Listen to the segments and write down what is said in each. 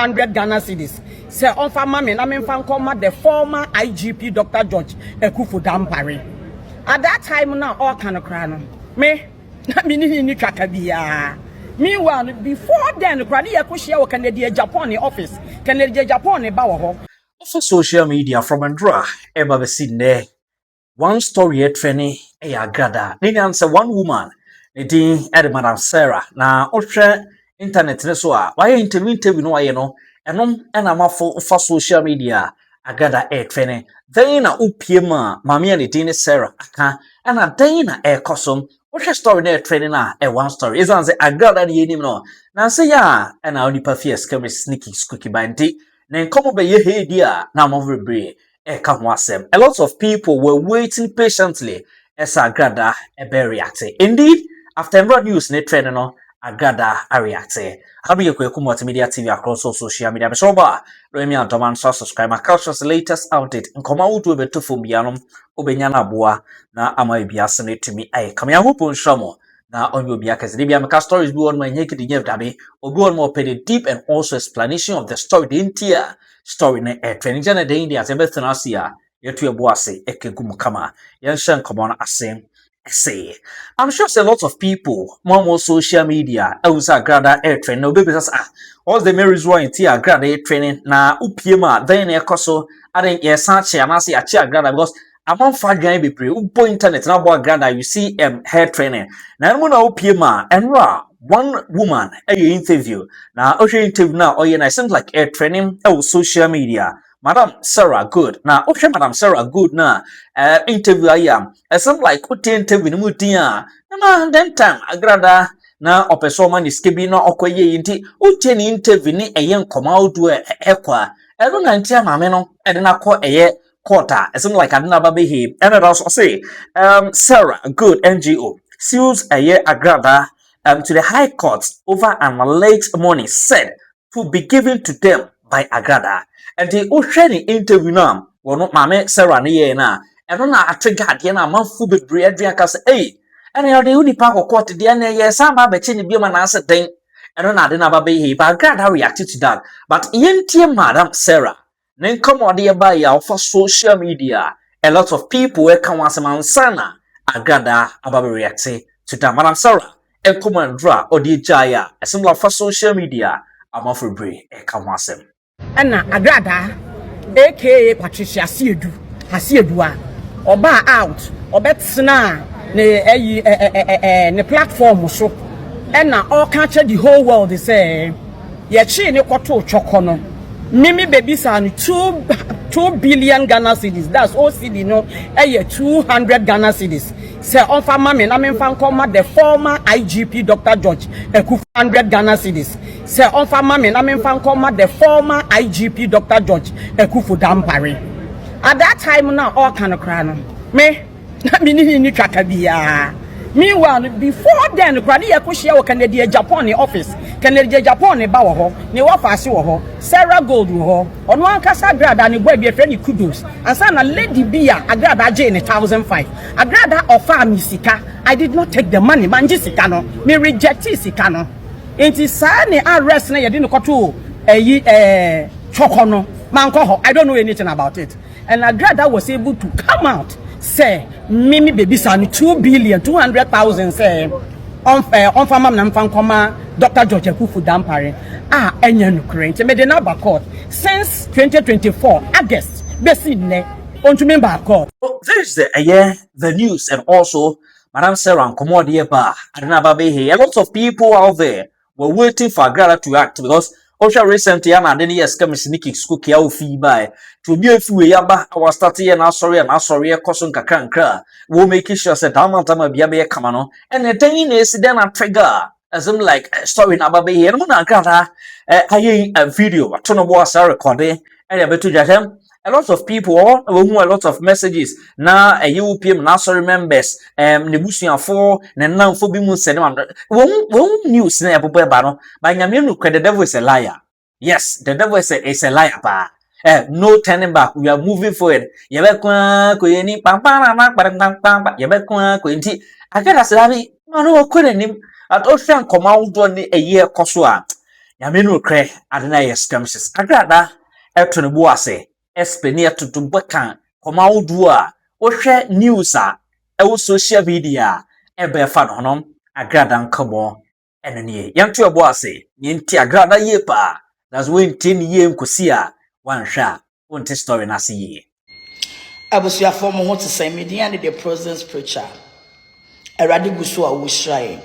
100 Ghana cedis. Say on for mama na me fan come the former IGP Dr. George Ekufu Dampare. At that time now all kind of crown. Me na me ni kaka bia. Meanwhile, before then, Agradaa yakushia Canadian Japan office. Canadian Japan ba wo. For social media from Andra, eba be seen there. One story at training Agradaa. Then answer one woman. It Madam Sarah. Na ultra internet so why interview no why no enom na for social media Agradaa air training. Then na upiema mami and it Sarah aka and then na air custom. What's your story there training na one story? Is answer Agradaa ni nim no. Na say ya and na onipa fears come sneaky squeaky banty. Then come be ye hey dia na mo bebre come wasem. A lot of people were waiting patiently as Agradaa be reacting. Indeed, after news ne training no Agradaa reacting. How do you MULTIMEDIA TV across all social media? Beshoba, Remy and Doman subscribe my culture's latest update and come out with a tufu bianum Obenyana Boa na ama biasane to me. I come here upon Shamo. Now on your biakas, the stories be on my naked dabe or go on more petty deep and also explanation of the story the entire story ne training jana de India as everything asia yetu ya boase ekegum kama yanshan komona asem say. I'm sure a lot of people more social media outside Agradaa air training no baby what's the main reason why in Agradaa air training na upiema then ekoso aden ye search and I see a Agradaa because among fat guy be pre upo internet na bo Agradaa you see hair training na no na upiema enra one woman a interview na interview na na seems like air training social media. Madam Sarah Good. Now, okay, Madam Sarah Good na interview I am. Some like interview mu dia. Na then time Agradaa na opeso man is kebi na okoye inti ni interview ni eyen koma odu ekwa. Ero na ntia mame no e de na ko eye quarter. Some like adina ba behave. And also say Sarah Good NGO sues Agradaa to the High Court over an alleged money said to be given to them by Agradaa. And the ocean interview now, well, not Mamma Sarah Nia na, and on a trigger na manfu be bread drinkers, and they are the only park or quarter the end, yes, some have a chinny beam and answer thing, and on I didn't behave, but Agradaa reacted to that. But in Madam Sarah, then come on dear by our for social media, a lot of people will come once a man sana, Agradaa about reacting to that. Madam Sarah, and come and draw or the Jaya, a similar for social media, I'm off for break, and come once him. Ana Agradaa aka Patricia Asiedua oba out obetsna ne platform so na all catch the whole world say ye chi ne kwoto choko no mimi baby san 2 billion Ghana cedis that's all cedi no 200 Ghana cedis say on for mama na me fan come the former IGP Dr. George Ekufu 100 Ghana cedis say on for mama na me fan come the former IGP Dr. George Ekufu Dampare. At that time now all kind of crown. Me na me ni kaka bia. Meanwhile, before then, Agradaa yakushia Canadian Japan office. Canadian Japan ba wo ho, ne wafase wo ho, Sarah Gold wo ho. Ono ankasa Agradaa ne boy be friend kudos. Ansa na lady bia Agradaa je ne 1,500. Agradaa offer me sika. I did not take the money, manje sika no. Me reject sika no. Enti sa ne arrest na ye de no koto choko no. Manko ho. I don't know anything about it. And Agradaa was able to come out say mimi baby san 2,200,000 say on farmer na mfan koma Dr. George Ekufu Dampare enya nukure nti me de na back court since 2024 August besi ne ontumi back court. There's the news and also Madam Sarah Nkomodi ba adina ba be here. A lot of people out there were waiting for Agradaa to act because Osha recently and then yes come sneaky school kia ofi by to be a few yaba our starting and sorry caution kakra will make sure that amount be a kamano and the thing is then a trigger as I'm like story na baby here no Agradaa a video a ton of was recording and I bet to jam a lot of people a lot of messages na a UPM na sorry members nebusuan for na nan for bi mu sene won news na ebobo ba no ba nyame no the devil is a liar. Yes, the devil is a liar pa. No turning back. We are moving forward. Yebekwa ko yeni pam pam pam yebekwa ko nti Agradaa se abi no ko nim at ocean come out on a year koso a nyame no kre adena ye skirmishes Agradaa eto ne bo ase explain to beka koma wodu a wohwe news a ewo social media ebe fa no honom Agradaa nkamo eno ne yanto ebo ase nti Agradaa ye pa that's when tin ye nkosi a wanhwe a wonte story na se ye abusuafo mo ho te say media and the presence preacher erade guso a wo hirae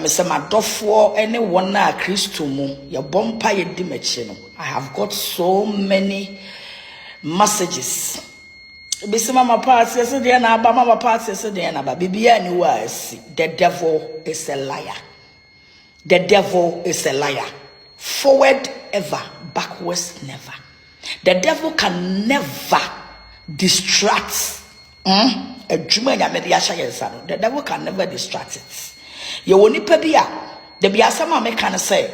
se madofo ene wona Kristo mu ye bompa ye di meche no. I have got so many messages. Bisima ma party say dey na aba ma party say dey na aba bibia ni wa asi. The devil is a liar. The devil is a liar. Forward ever, backwards never. The devil can never distract. The devil can never distract it. You woni pa bia the bia sama me kan say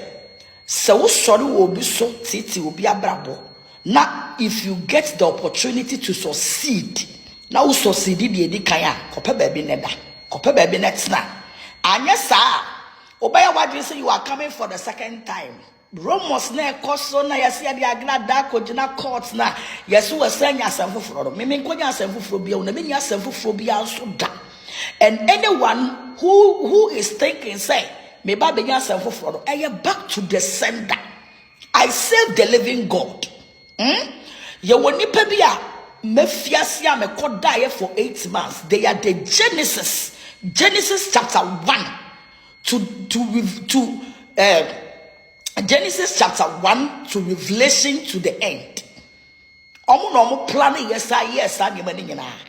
wo sori wo bi so titi obi abrabo na if you get the opportunity to succeed na wo succeed di edi kan a kopa ba bi neda kopa ba bi netna anya sa obaya wadwe say you are coming for the second time Romos na ekoso na yesi ade Agradaa kogina court na yesu wasanya asemfoforo me nkonya asemfoforo bia una me nya asemfoforo bia so da. And anyone who is thinking, say, me ba benya asemfoforo, back to the sender. I serve the living God. Ye woni pa bia me fiase a me kodaye for 8 months. They are the Genesis chapter 1 to Genesis chapter 1 to Revelation to the end. Yes,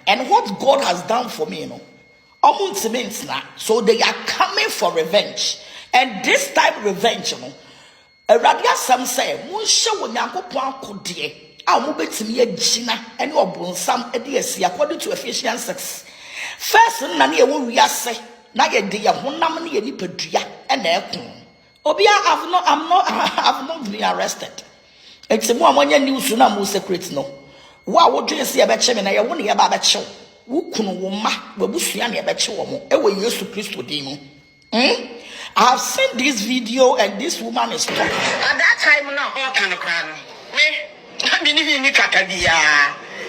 and what God has done for me, you know. So they are coming for revenge. And this type revenge, you know. Eiii Asem say, "Munsha wonyankopon akodie, a mo betimi agina, ene obonsam ede asi according to Ephesians 6. First na na ye wo wiase, na ye de ye honam na ye nipadua, ene ekon. Obia I've not been arrested. It's mo amonya news na mo secret no. Wa wo dwen se ye be che me na ye wo ne ye ba be che. Wo kunu wo ma, wo busua na ye be che wo mo. E wo Yesu Kristo din mu. I have seen this video and this woman is talking. At that time now, all kind of crime. Me, I mean, you can't be.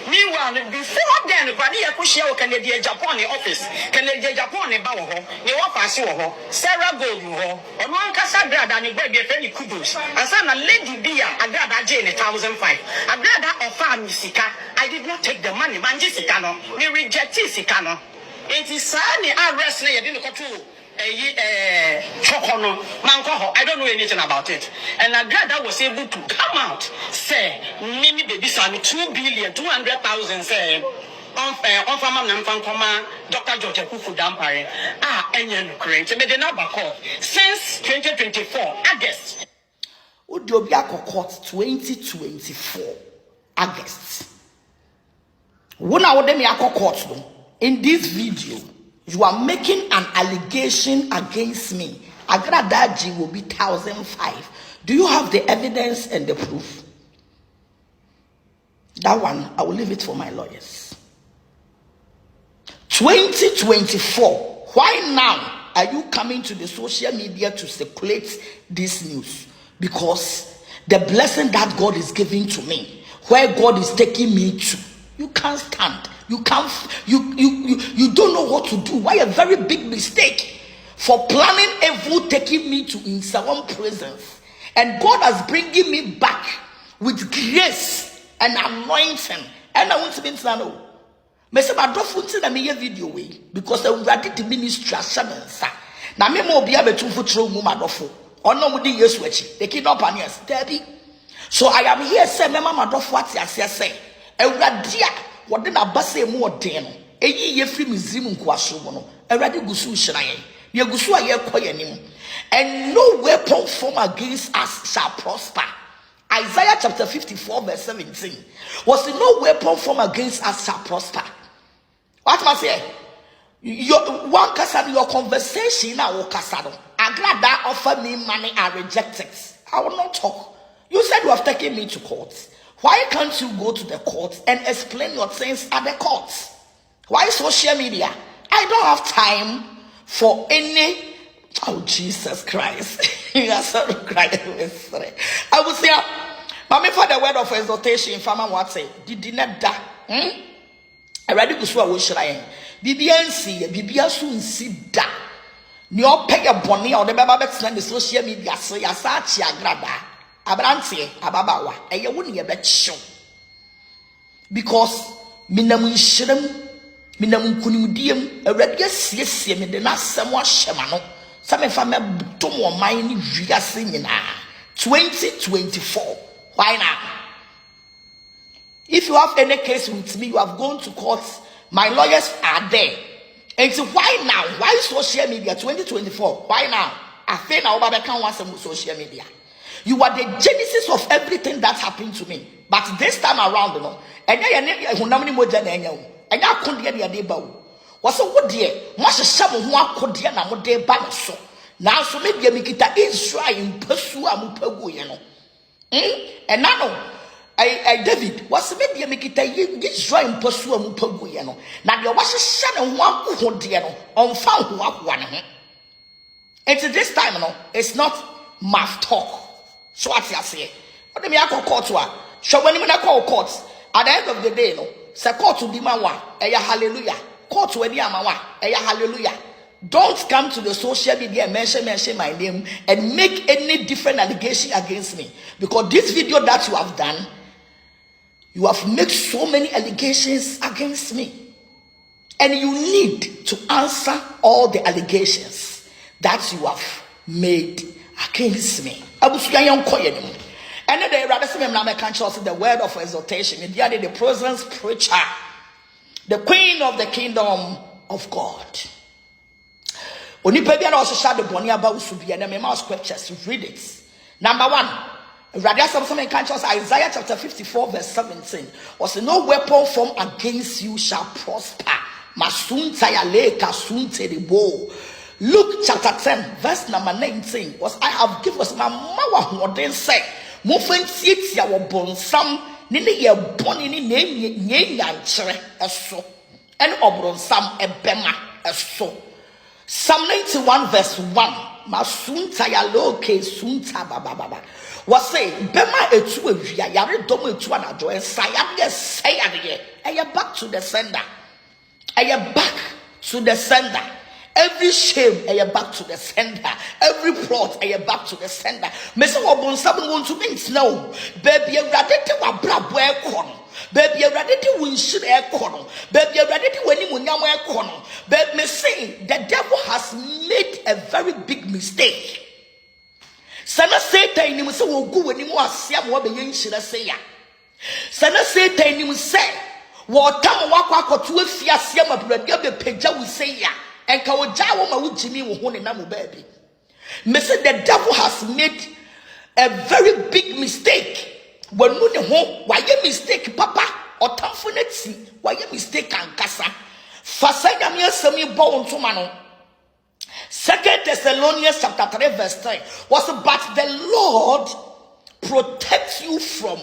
Meanwhile, before then, Badi Akushia Canadian Japan office, Canadian Japan Baho, you walk past you, Sarah Gold, or Monka Sagrada and baby Penny Kudus, and son a lady beer, Agradaa Jane 1,005. Agradaa of farm Sika. I did not take the money, Manjisicano, me reject Sicano. It is sunny, I rest there, didn't go to. I don't know anything about it. And Agradaa was able to come out, say, Mimi baby son, 2,200,000, say, on Farmer Namfankoma, Dr. George Kufu Dampare, and you create, but they never called since 2024, August. Udiobiako Court 2024, August. When I would them court in this video. You are making an allegation against me. Agradaa G will be 1,005. Do you have the evidence and the proof? That one, I will leave it for my lawyers. 2024. Why now are you coming to the social media to circulate this news? Because the blessing that God is giving to me, where God is taking me to, you can't stand. You can't, you don't know what to do. Why a very big mistake for planning evil, taking me to in someone presence. And God has bringing me back with grace and anointing. And I want to be know. Me say my dofu na me video way because I ready the ministry asamansa. Na me mo bia betu futuro mu madofu. Ono mu di Yesu achi. The kingdom pioneers. Daddy. So I am here say me mama dofu ati ase say. Ewradia what then a basse more den? Ye free museum quasso mono, a radical shrine. Ye gusua ye koyanim, and no weapon formed against us shall prosper. Isaiah chapter 54, verse 17. Was no weapon formed against us shall prosper. What must I say? Your one casado, your conversation now, casado. Agradaa offer me money, I reject it. I will not talk. You said you have taken me to court. Why can't you go to the court and explain your things at the court? Why social media? I don't have time for any Oh, Jesus Christ. I sorry, Christ. I will say, Mammy, for the word of exhortation, Farmer what say, did not da. I ready to swear, wish I am. BBNC, BBA soon sit da. Nyo pay a bonny or the Babets and the social media say, Asachi Agradaa, Abranti, Ababawa, and you wouldn't a bet show. Because Minamun Shirem, Minamun Kunidium, a red yes, me the last somewhat shamano. Some if I'm a tomo mine via singing 2024. Why now? If you have any case with me, you have gone to court, my lawyers are there. And so why now? Why social media 2024? Why now? I think now Baba can want some social media. You are the genesis of everything that happened to me. But this time around, you know, and I couldn't get the idea. Was a good dear, much as some who are could dear now de banaso. Now so maybe a mikita is trying in pursue a mupagu, you know. And now I David was maybe a mikita is trying pursue a mupagu, you know. Now there was a son and one who dear on found who are one. And to this time, you know, it's not math talk. So what I say, what do I call court to her? So when I call court, at the end of the day, you know, say court to be my one, hallelujah. Court to any amawa, hallelujah. Don't come to the social media and mention my name and make any different allegation against me. Because this video that you have done, you have made so many allegations against me. And you need to answer all the allegations that you have made against me. And then they rather say the word of exhortation. The presence preacher. The queen of the kingdom of God. Onipa bia also share the boni about usubi and the scriptures. Read it. Number 1. Rather something can trust Isaiah chapter 54 verse 17. Was no weapon formed against you shall prosper. Masunta ya leka sunte de bo. Luke chapter 10 verse number 19. Was I have given us my mama what then say. Moving seats ya wabonsam. Nini ye boni ni nye yanchere eso. En obron sam ebema eso. Psalm 91 verse 1. Masunta ya loke sunta baba. Was say bema etu evia yare domo etu anajo en sayade sayade. Eye back to the sender. Eye back to the sender. Every shame, I back to the sender. Every plot, I back to the sender. Mesa wabon sabun want to mean no. Baby, you ready to wabra boy corner. Baby, you ready to win shit air corner. Baby, you ready to win him air corner. Baby, me say the devil has made a very big mistake. Sana Satan, you say, will go when you are Siam, what the should I say ya? Sana Satan, you say, what time walk to a fear Siam, a brother, picture will say ya. And kawajawo ma wujimi wo ho ne na mo baby. Me say the devil has made a very big mistake. When no ne ho why mistake papa otamfonati why mistake ankasa. Fasanya me asemi bo ntoma no. 2 Thessalonians chapter 3 verse 10 was but the Lord protects you from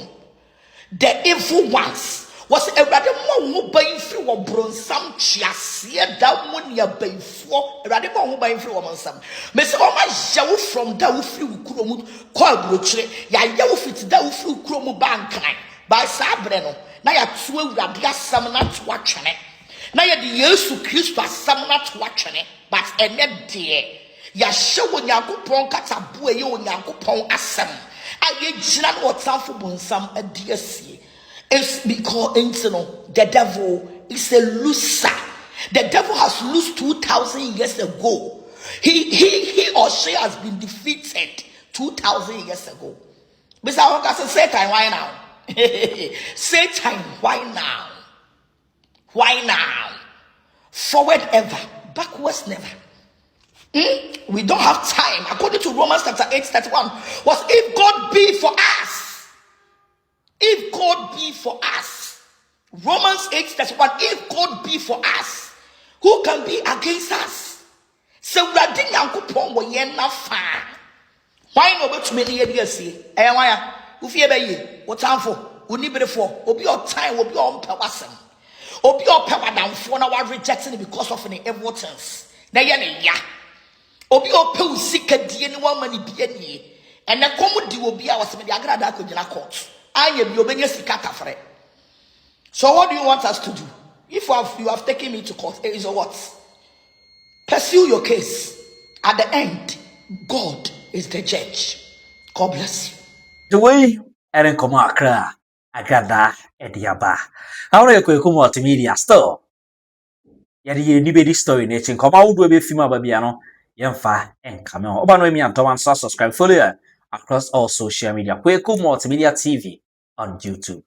the evil ones. Was a rather more buying through a bronsam chiasia down when you're buying for a rather more buying through a mansam. Miss Oma Yaw from Daw through Kuromu, Coilbrutre, Yaw fit Daw through Kuromu Bank by Sabreno. Now you're 2 Radia Samana to watch it. Now you're the years to Christ Samana to watch it, but a net dear. Ya show when Yakupon Katabu, you and Yakupon Asem. I get not what some for Bonsam a dear sea. It's because the devil is a loser. The devil has lost 2,000 years ago. He or she has been defeated 2,000 years ago. Mr. Walker said, Satan, why now? Satan, why now? Why now? Forward ever, backwards never. We don't have time. According to Romans chapter 8:31, was if God be for us. If God be for us, Romans 8:31, if God be for us, who can be against us? So Radin Yankupon wo yen na fa. Why no bet me dey see? Why? Who fear be ye? What time for? Unibrefo, obi your time, obi your mpewasem. Obi your pewadamfo na wa rejecting because of any evil things. Na ye ne ya. Obi ope usika die ni wa mani bia nie. And na komu di obi a waseme de Agradaa ko gina court. Anya bi obenya sika tafre. So what do you want us to do? If you have taken me to court, it is what? Pursue your case. At the end, God is the judge. God bless you. The way Erin come Accra, Agradaa Ediaba. How are you going multimedia store? Yadi anybody story nature come out with a female babiano, Yemfa and Camel. Obano me and Thomas subscribe follow across all social media. Kweku Multimedia TV on YouTube.